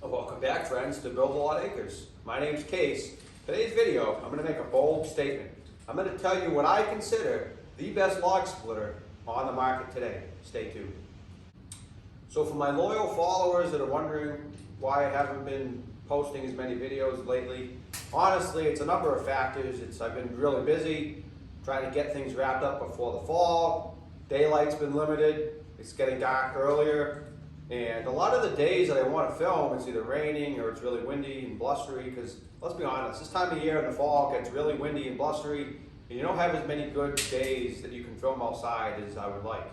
Welcome back, friends, to Build a Lot Acres. My name's Case. Today's video, I'm going to make a bold statement. I'm going to tell you what I consider the best log splitter on the market today. Stay tuned. So for my loyal followers that are wondering why I haven't been posting as many videos lately, honestly, it's a number of factors. I've been really busy trying to get things wrapped up before the fall. Daylight's been limited. It's getting dark earlier. And a lot of the days that I want to film, it's either raining or it's really windy and blustery because, let's be honest, this time of year in the fall it gets really windy and blustery and you don't have as many good days that you can film outside as I would like.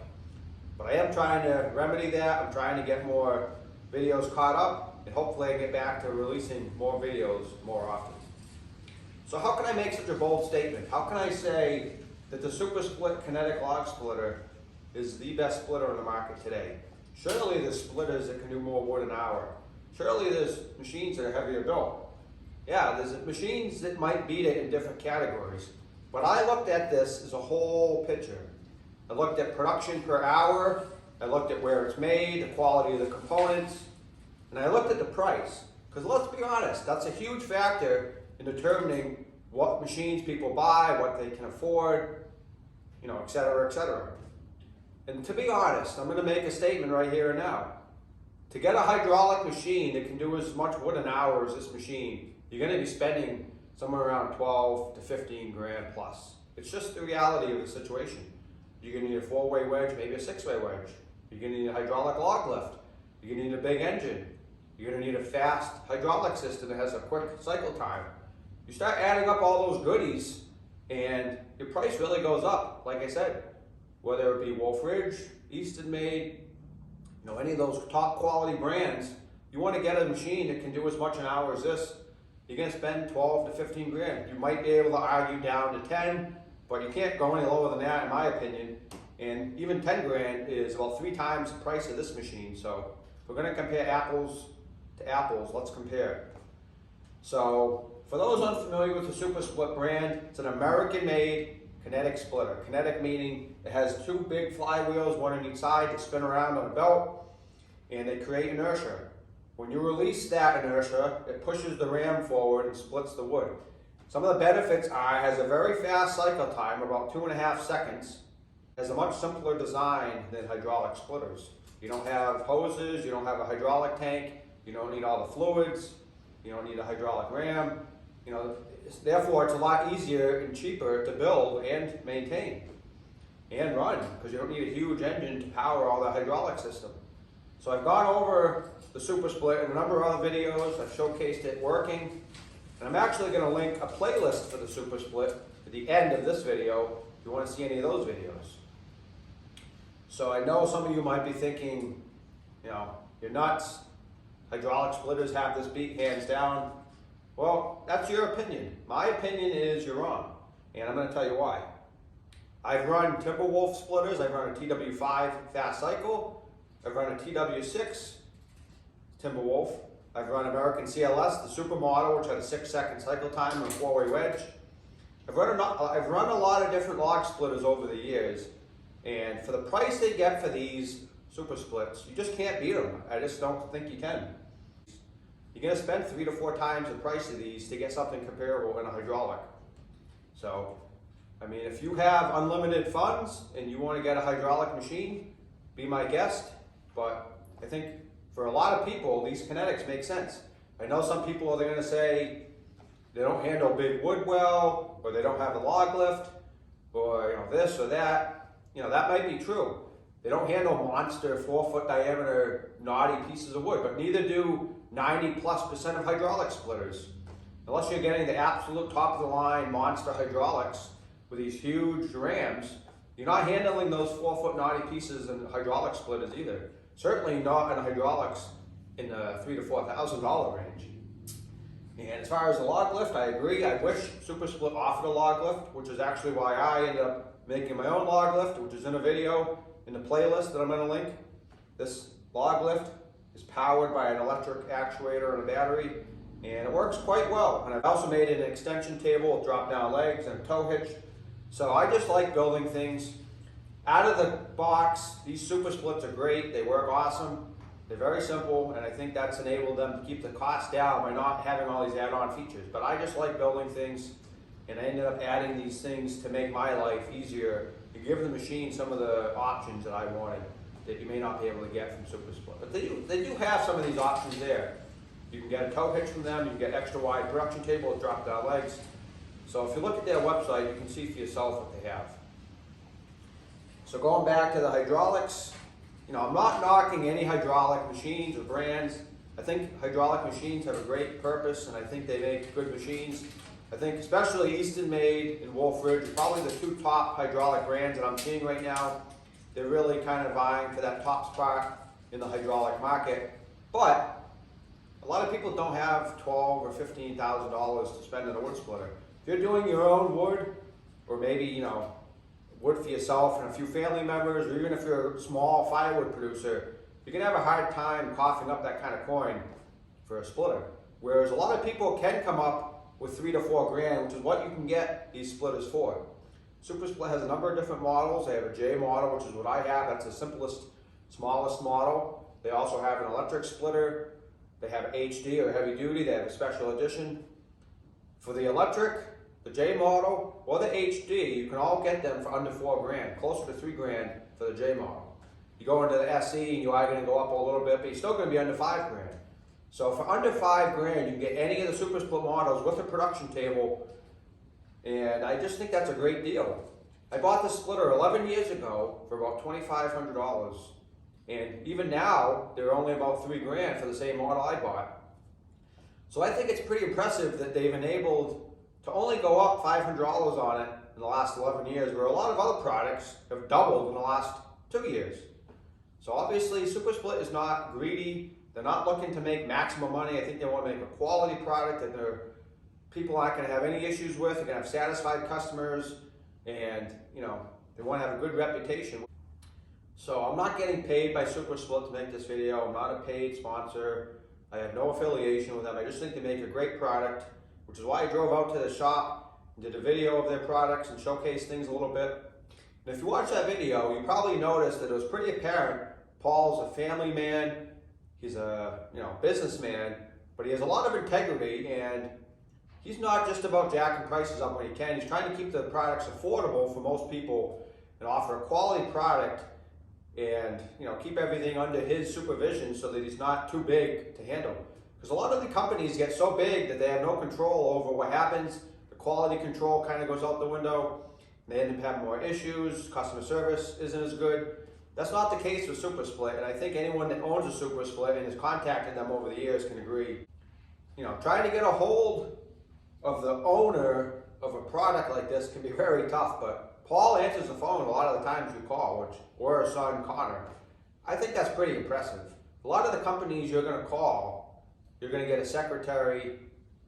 But I am trying to remedy that. I'm trying to get more videos caught up and hopefully I get back to releasing more videos more often. So how can I make such a bold statement? How can I say that the SuperSplit kinetic log splitter is the best splitter on the market today? Surely there's splitters that can do more wood an hour. Surely there's machines that are heavier built. Yeah, there's machines that might beat it in different categories. But I looked at this as a whole picture. I looked at production per hour, I looked at where it's made, the quality of the components, and I looked at the price. Because let's be honest, that's a huge factor in determining what machines people buy, what they can afford, et cetera, et cetera. And to be honest, I'm going to make a statement right here and now. To get a hydraulic machine that can do as much wood an hour as this machine, you're going to be spending somewhere around 12 to 15 grand plus. It's just the reality of the situation. You're going to need a 4-way wedge, maybe a 6-way wedge. You're going to need a hydraulic log lift. You're going to need a big engine. You're going to need a fast hydraulic system that has a quick cycle time. You start adding up all those goodies and your price really goes up, like I said. Whether it be Wolf Ridge, Easton Made, any of those top quality brands, you want to get a machine that can do as much an hour as this, you're going to spend 12 to 15 grand. You might be able to argue down to 10, but you can't go any lower than that in my opinion. And even 10 grand is about 3 times the price of this machine. So if we're going to compare apples to apples, let's compare. So for those unfamiliar with the SuperSplit brand, it's an American-made kinetic splitter. Kinetic meaning it has 2 big flywheels, one on each side, that spin around on a belt, and they create inertia. When you release that inertia, it pushes the ram forward and splits the wood. Some of the benefits are it has a very fast cycle time, about 2.5 seconds. It has a much simpler design than hydraulic splitters. You don't have hoses, you don't have a hydraulic tank, you don't need all the fluids, you don't need a hydraulic ram. Therefore, it's a lot easier and cheaper to build and maintain and run because you don't need a huge engine to power all the hydraulic system. So I've gone over the SuperSplit in a number of other videos. I've showcased it working. And I'm actually going to link a playlist for the SuperSplit at the end of this video if you want to see any of those videos. So I know some of you might be thinking, you're nuts. Hydraulic splitters have this beat hands down. Well, that's your opinion. My opinion is you're wrong, and I'm going to tell you why. I've run Timberwolf splitters. I've run a TW5 fast cycle. I've run a TW6 Timberwolf. I've run American CLS, the supermodel, which had a 6-second cycle time and a 4-way wedge. I've run a lot of different log splitters over the years, and for the price they get for these super splits, you just can't beat them. I just don't think you can. You're going to spend 3 to 4 times the price of these to get something comparable in a hydraulic. So, if you have unlimited funds and you want to get a hydraulic machine, be my guest. But I think for a lot of people, these kinetics make sense. I know some people are going to say they don't handle big wood well, or they don't have a log lift, or this or that. That might be true. They don't handle monster 4-foot diameter knotty pieces of wood, but neither do 90+% of hydraulic splitters. Unless you're getting the absolute top of the line monster hydraulics with these huge rams, you're not handling those 4-foot knotty pieces in hydraulic splitters either. Certainly not in hydraulics in the $3,000 to $4,000 range. And as far as the log lift, I agree. I wish SuperSplit offered a log lift, which is actually why I ended up making my own log lift, which is in a video in the playlist that I'm going to link. This log lift is powered by an electric actuator and a battery, and it works quite well. And I've also made an extension table with drop-down legs and a tow hitch. So I just like building things. Out of the box, these super splits are great. They work awesome. They're very simple, and I think that's enabled them to keep the cost down by not having all these add-on features. But I just like building things, and I ended up adding these things to make my life easier, to give the machine some of the options that I wanted that you may not be able to get from SuperSplitter. But they do have some of these options there. You can get a tow hitch from them, you can get extra wide production table with drop down legs. So if you look at their website, you can see for yourself what they have. So going back to the hydraulics, I'm not knocking any hydraulic machines or brands. I think hydraulic machines have a great purpose, and I think they make good machines. I think especially Easton Made and Wolf Ridge are probably the two top hydraulic brands that I'm seeing right now. They're really kind of vying for that top spot in the hydraulic market. But a lot of people don't have $12,000 or $15,000 to spend on a wood splitter. If you're doing your own wood, or maybe, wood for yourself and a few family members, or even if you're a small firewood producer, you can have a hard time coughing up that kind of coin for a splitter. Whereas a lot of people can come up with $3 to $4 grand, which is what you can get these splitters for. SuperSplitter has a number of different models. They have a J model, which is what I have. That's the simplest, smallest model. They also have an electric splitter. They have HD or heavy duty. They have a special edition. For the electric, the J model, or the HD, you can all get them for under $4 grand, closer to $3 grand for the J model. You go into the SE and you are going to go up a little bit, but you're still going to be under $5 grand. So for under $5 grand, you can get any of the SuperSplitter models with a production table, and I just think that's a great deal. I bought this splitter 11 years ago for about $2,500, and even now, they're only about $3 grand for the same model I bought. So I think it's pretty impressive that they've enabled to only go up $500 on it in the last 11 years, where a lot of other products have doubled in the last 2 years. So obviously, SuperSplitter is not greedy. They're not looking to make maximum money. I think they want to make a quality product that people aren't going to have any issues with. They're going to have satisfied customers, and they want to have a good reputation. So I'm not getting paid by SuperSplitter to make this video. I'm not a paid sponsor. I have no affiliation with them. I just think they make a great product, which is why I drove out to the shop and did a video of their products and showcased things a little bit. And if you watch that video, you probably noticed that it was pretty apparent Paul's a family man. He's a businessman, but he has a lot of integrity, and he's not just about jacking prices up when he can. He's trying to keep the products affordable for most people and offer a quality product, and keep everything under his supervision so that he's not too big to handle. Because a lot of the companies get so big that they have no control over what happens. The quality control kind of goes out the window. They end up having more issues. Customer service isn't as good. That's not the case with SuperSplitter, and I think anyone that owns a SuperSplitter and has contacted them over the years can agree. Trying to get a hold of the owner of a product like this can be very tough, but Paul answers the phone a lot of the times you call, or his son Connor. I think that's pretty impressive. A lot of the companies you're going to call, you're going to get a secretary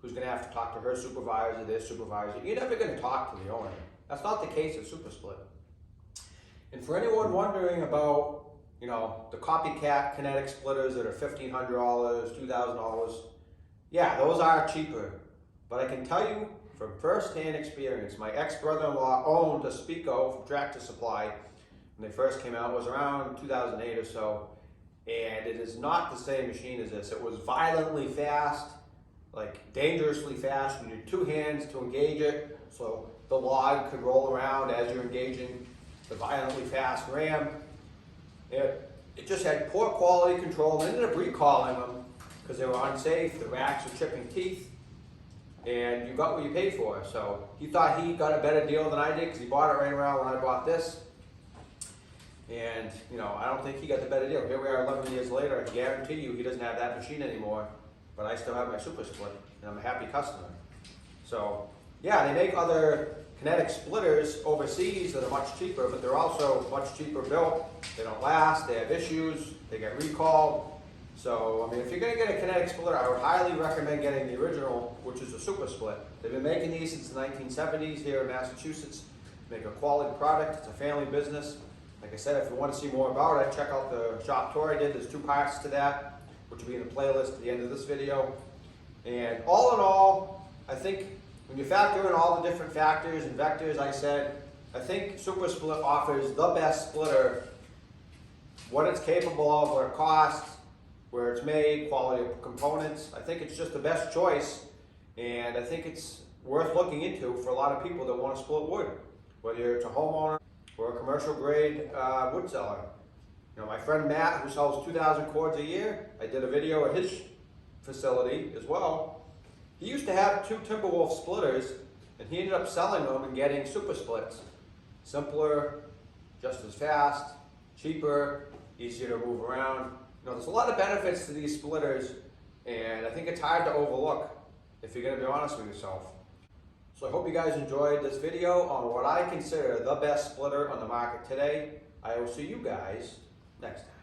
who's going to have to talk to her supervisor, their supervisor. You're never going to talk to the owner. That's not the case with SuperSplitter. And for anyone wondering about, the copycat kinetic splitters that are $1,500, $2,000, yeah, those are cheaper. But I can tell you from first-hand experience, my ex-brother-in-law owned a Spico from Tractor Supply when they first came out. It was around 2008 or so, and it is not the same machine as this. It was violently fast, like dangerously fast. You need two hands to engage it, so the log could roll around as you're engaging the violently fast ram. It just had poor quality control. They ended up recalling them because they were unsafe. The racks were chipping teeth, and you got what you paid for. So he thought he got a better deal than I did because he bought it right around when I bought this. And I don't think he got the better deal. Here we are 11 years later. I guarantee you he doesn't have that machine anymore, but I still have my SuperSplitter, and I'm a happy customer. So yeah, they make other kinetic splitters overseas that are much cheaper, but they're also much cheaper built. They don't last, they have issues, they get recalled. So, if you're going to get a kinetic splitter, I would highly recommend getting the original, which is a SuperSplitter. They've been making these since the 1970s here in Massachusetts. They make a quality product. It's a family business. Like I said, if you want to see more about it, check out the shop tour I did. There's 2 parts to that, which will be in the playlist at the end of this video. And all in all, I think when you factor in all the different factors and vectors I said, I think SuperSplitter offers the best splitter, what it's capable of, what it costs, where it's made, quality of components. I think it's just the best choice, and I think it's worth looking into for a lot of people that want to split wood, whether it's a homeowner or a commercial grade wood seller. You know, my friend Matt, who sells 2,000 cords a year, I did a video at his facility as well. He used to have 2 Timberwolf splitters, and he ended up selling them and getting SuperSplits. Simpler, just as fast, cheaper, easier to move around. You know, there's a lot of benefits to these splitters, and I think it's hard to overlook if you're going to be honest with yourself. So I hope you guys enjoyed this video on what I consider the best splitter on the market today. I will see you guys next time.